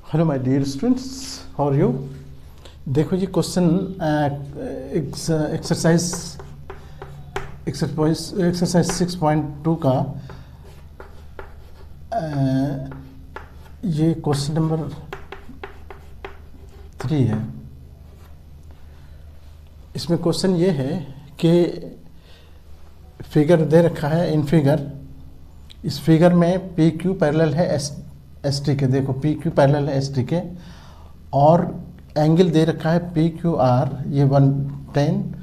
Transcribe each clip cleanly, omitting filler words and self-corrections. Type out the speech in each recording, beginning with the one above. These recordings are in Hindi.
Hello my dear students, how are you. देखो ये क्वेश्चन एक्सरसाइज 6.2 का ये क्वेश्चन नंबर 3 है। इसमें क्वेश्चन ये है कि फिगर दे रखा है। इन फिगर, इस फिगर में पी क्यू पैरेलल है एस टी के। देखो पी क्यू पैरेलल है एस टी के, और एंगल दे रखा है पी क्यू आर, ये 110,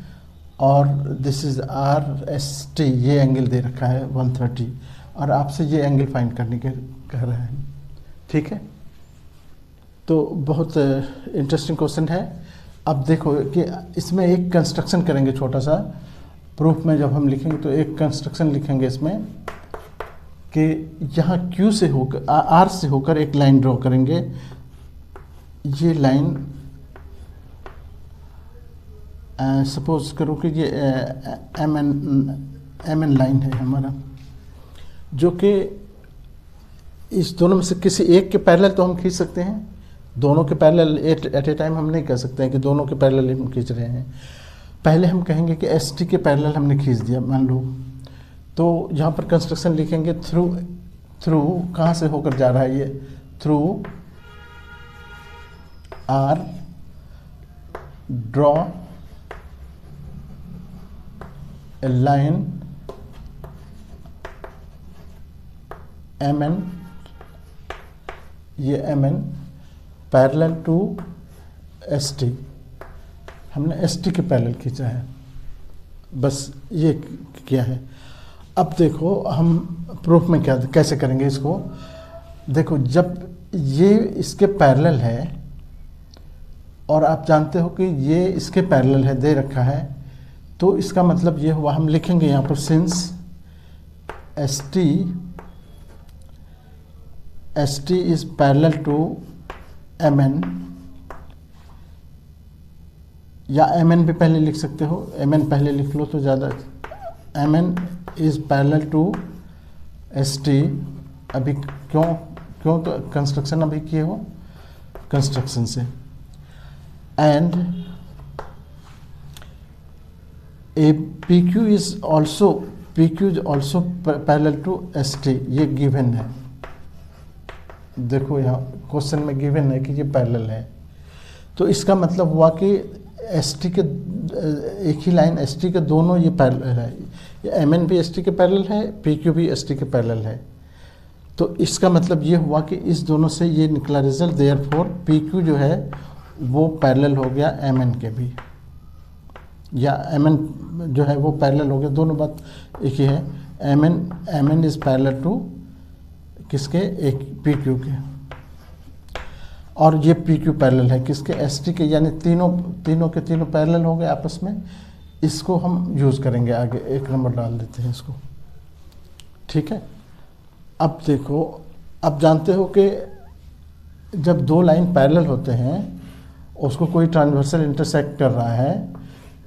और this is are S T, ये एंगल दे रखा है 130, और आपसे ये एंगल फाइंड करने के कह रहे हैं। ठीक है, तो बहुत इंटरेस्टिंग क्वेश्चन है। अब देखो कि इसमें एक कंस्ट्रक्शन करेंगे छोटा सा। प्रूफ में जब हम लिखेंगे तो एक कंस्ट्रक्शन लिखेंगे इसमें कि यहाँ Q से होकर R से होकर एक लाइन ड्रॉ करेंगे। ये लाइन सपोज करो कि ये एम एन लाइन है हमारा, जो कि इस दोनों में से किसी एक के पैरेलल तो हम खींच सकते हैं। दोनों के पैरेलल एट ए टाइम हम नहीं कर सकते हैं कि दोनों के पैरेलल हम खींच रहे हैं। पहले हम कहेंगे कि एस टी के पैरेलल हमने खींच दिया, मान लो। तो यहाँ पर कंस्ट्रक्शन लिखेंगे थ्रू कहाँ से होकर जा रहा है ये, through R draw a line M N, ये M N parallel to S T. हमने एस टी के पैरेलल खींचा है, बस ये किया है। अब देखो हम प्रूफ में क्या कैसे करेंगे इसको। देखो जब ये इसके पैरेलल है और आप जानते हो कि ये इसके पैरेलल है, दे रखा है, तो इसका मतलब ये हुआ, हम लिखेंगे यहाँ पर since S T is parallel to M N, या एम एन भी पहले लिख सकते हो, एम एन पहले लिख लो तो ज़्यादा। M N is parallel to S T. अभी क्यों तो कंस्ट्रक्शन अभी किए हो, कंस्ट्रक्शन से। And A P Q is also parallel to S T, ये गिवन है। देखो यहाँ क्वेश्चन में गिवन है कि ये पैरेलल है, तो इसका मतलब हुआ कि एस टी के एक ही लाइन एस टी के दोनों ये पैरेलल है। एम एन भी एस टी के पैरेलल है, पी क्यू भी एस टी के पैरेलल है। तो इसका मतलब ये हुआ कि इस दोनों से ये निकला रिजल्ट, देयरफॉर पी क्यू जो है वो पैरेलल हो गया एम एन के भी, या एम एन जो है वो पैरेलल हो गया। दोनों बात एक ही है। M N is parallel to किसके, एक पी क्यू के, और ये पी क्यू पैरेलल है किसके, एस टी के। यानी तीनों के तीनों पैरेलल हो गए आपस में। इसको हम यूज़ करेंगे आगे, एक नंबर डाल देते हैं इसको। ठीक है, अब देखो, अब जानते हो कि जब दो लाइन पैरेलल होते हैं, उसको कोई ट्रांसवर्सल इंटरसेक्ट कर रहा है,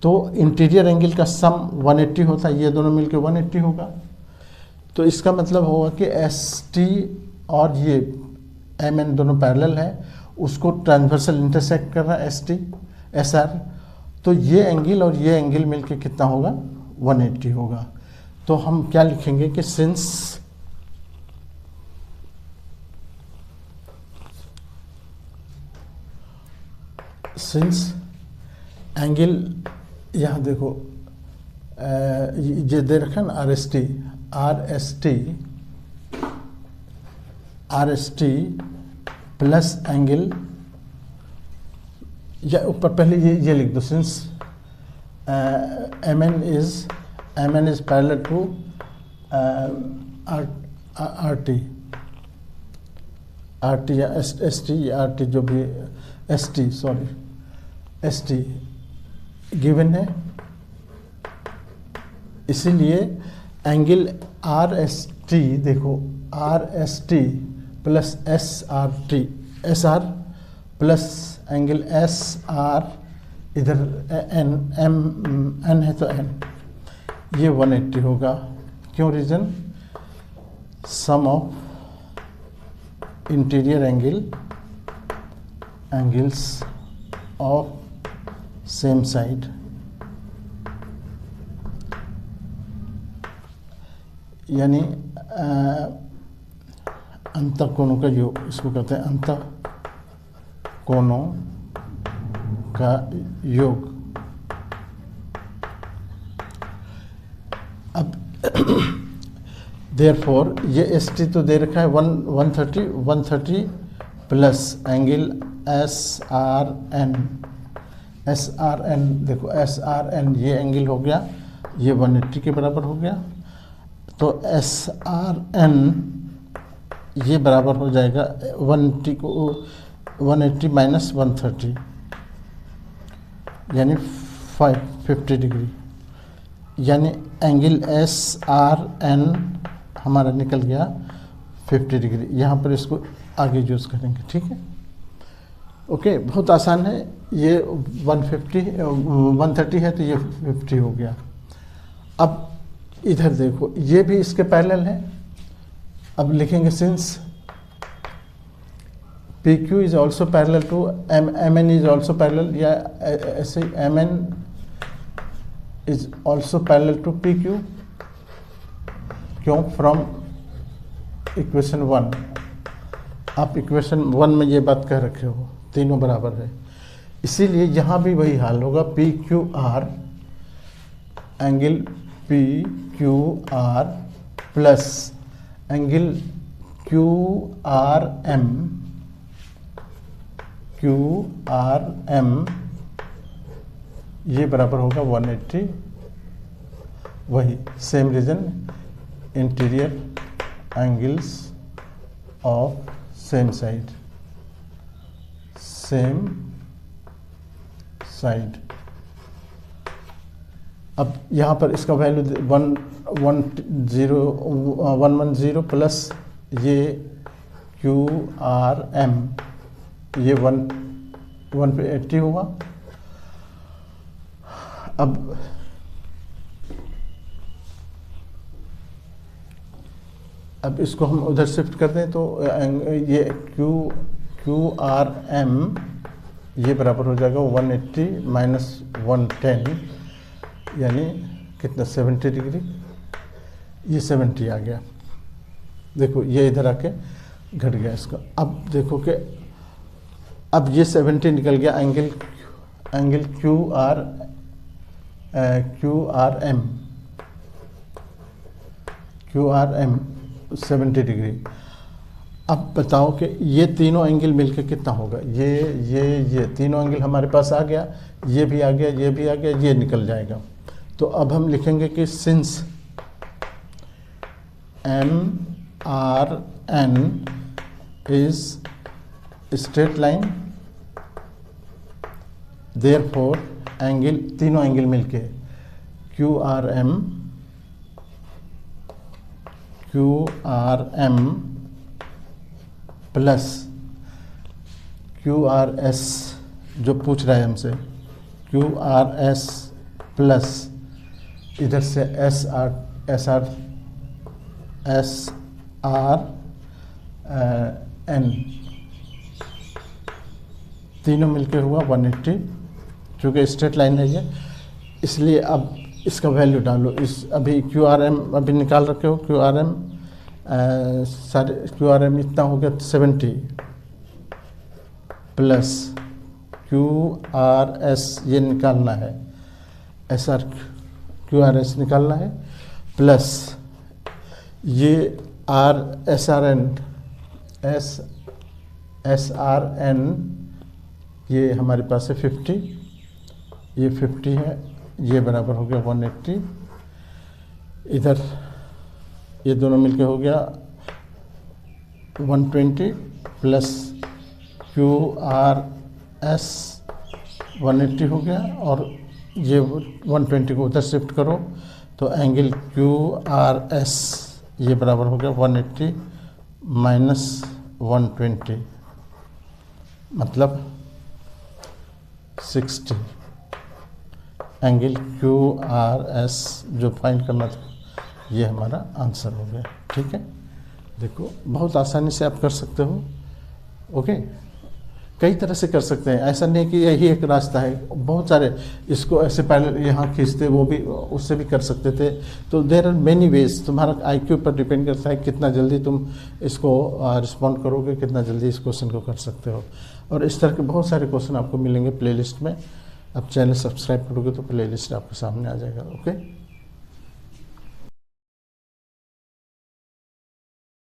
तो इंटीरियर एंगल का सम 180 होता है। ये दोनों मिलके 180 होगा। तो इसका मतलब होगा कि एस टी और ये एम एन दोनों पैरेलल है, उसको ट्रांसवर्सल इंटरसेक्ट कर रहा है एस टी एस आर। तो ये एंगल और ये एंगल मिलके कितना होगा, 180 होगा। तो हम क्या लिखेंगे कि सिंस एंगल, यहाँ देखो ये दे रखा है ना R S T plus angle, या ऊपर पहले ये लिख दो, since M N is parallel to R T या एस टी, आर टी जो भी, एस टी गिवन है। इसीलिए एंगल आर एस टी, देखो R S T plus S R plus angle S R, इधर एन है तो एन, ये 180 होगा। क्यों, reason sum of interior angle angles of same side, यानी अंतःकोणों का योग, इसको कहते हैं अंतःकोणों का योग। अब देयरफॉर ये एस टी तो दे रखा है 130 plus angle S R N. देखो एस आर एन ये एंगल हो गया, ये 180 के बराबर हो गया, तो एस आर एन ये बराबर हो जाएगा 180 माइनस 130 यानी 50 डिग्री, यानी एंगल एस आर एन हमारा निकल गया 50 डिग्री। यहाँ पर इसको आगे यूज़ करेंगे, ठीक है। ओके, बहुत आसान है। ये 130 है तो ये 50 हो गया। अब इधर देखो, ये भी इसके पैरेलल है। अब लिखेंगे since P Q is also parallel to M N is also parallel, या ऐसे M N is also parallel to P Q. क्यों? From equation 1। आप इक्वेशन 1 में ये बात कह रखे हो, तीनों बराबर है, इसीलिए यहाँ भी वही हाल होगा। P Q R angle P Q R plus angle Q R M ये बराबर होगा 180। वही same reason, interior angles of same side. अब यहाँ पर इसका वैल्यू 110 प्लस ये क्यू आर एम ये 180 होगा। अब इसको हम उधर शिफ्ट कर दें तो ये क्यू आर एम ये बराबर हो जाएगा 180 माइनस 110 यानी कितना 70 डिग्री। ये 70 आ गया। देखो ये इधर आके घट गया इसका। अब देखो कि अब ये 70 निकल गया, angle Q R M 70 degree. अब बताओ कि ये तीनों एंगल मिलके कितना होगा। ये तीनों एंगल हमारे पास आ गया, ये भी आ गया, ये भी आ गया, ये निकल जाएगा। तो अब हम लिखेंगे कि since M R N is straight line, therefore angle तीनों एंगल मिलके Q R M plus Q R S जो पूछ रहा है हमसे, क्यू आर एस प्लस इधर से एस आर एन तीनों मिलके हुआ 180। चूँकि स्ट्रेट लाइन है ये, इसलिए अब इसका वैल्यू डालो। इस अभी क्यू आर एम अभी निकाल रखे हो, क्यू आर एम इतना हो गया 70 प्लस क्यू आर एस ये निकालना है, क्यू आर एस निकालना है, प्लस ये एस आर एन ये हमारे पास है 50, ये 50 है, ये बराबर हो गया 180। इधर ये दोनों मिलके हो गया 120 प्लस क्यू आर एस 180 हो गया, और ये 120 को उधर शिफ्ट करो तो एंगल क्यू आर एस ये बराबर हो गया 180 माइनस 120 मतलब 60। एंगल क्यू आर एस जो फाइंड करना था ये हमारा आंसर हो गया। ठीक है, देखो बहुत आसानी से आप कर सकते हो। ओके, कई तरह से कर सकते हैं, ऐसा नहीं कि यही एक रास्ता है, बहुत सारे। इसको ऐसे पहले यहाँ खींचते, वो भी उससे भी कर सकते थे। तो देयर आर मेनी वेज। तुम्हारा आईक्यू पर डिपेंड करता है कितना जल्दी तुम इसको रिस्पॉन्ड करोगे, कितना जल्दी इस क्वेश्चन को कर सकते हो। और इस तरह के बहुत सारे क्वेश्चन आपको मिलेंगे प्लेलिस्ट में। आप चैनल सब्सक्राइब करोगे तो प्लेलिस्ट आपके सामने आ जाएगा। ओके।